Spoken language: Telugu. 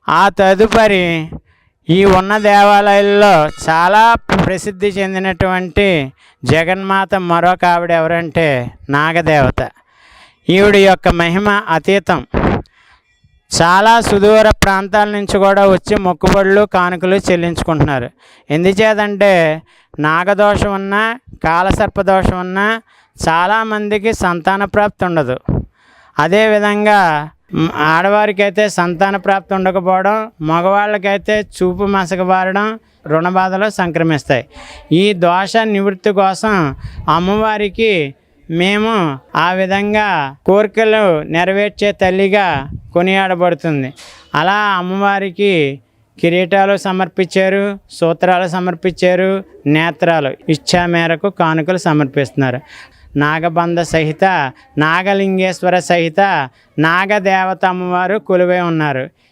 ఆ తదుపరి ఈ ఉన్న దేవాలయాల్లో చాలా ప్రసిద్ధి చెందినటువంటి జగన్మాత మరొక ఆవిడ ఎవరంటే నాగదేవత. ఈవిడ యొక్క మహిమ అతీతం. చాలా సుదూర ప్రాంతాల నుంచి కూడా వచ్చి మొక్కుబడులు కానుకలు చెల్లించుకుంటున్నారు. ఎందుచేతంటే నాగదోషం ఉన్నా కాలసర్పదోషం ఉన్నా చాలామందికి సంతాన ప్రాప్తి ఉండదు. అదేవిధంగా ఆడవారికైతే సంతాన ప్రాప్తి ఉండకపోవడం, మగవాళ్ళకైతే చూపు మసకబారడం, రుణబాధలు సంక్రమిస్తాయి. ఈ దోష నివృత్తి కోసం అమ్మవారికి మేము ఆ విధంగా కోరికలు నెరవేర్చే తల్లిగా కొనియాడబడుతుంది. అలా అమ్మవారికి కిరీటాలు సమర్పించారు, సూత్రాలు సమర్పించారు, నేత్రాలు ఇచ్చా మేరకు కానుకలు సమర్పిస్తున్నారు. నాగబంధ సహిత నాగలింగేశ్వర సహిత నాగదేవత అమ్మవారు కొలువై ఉన్నారు.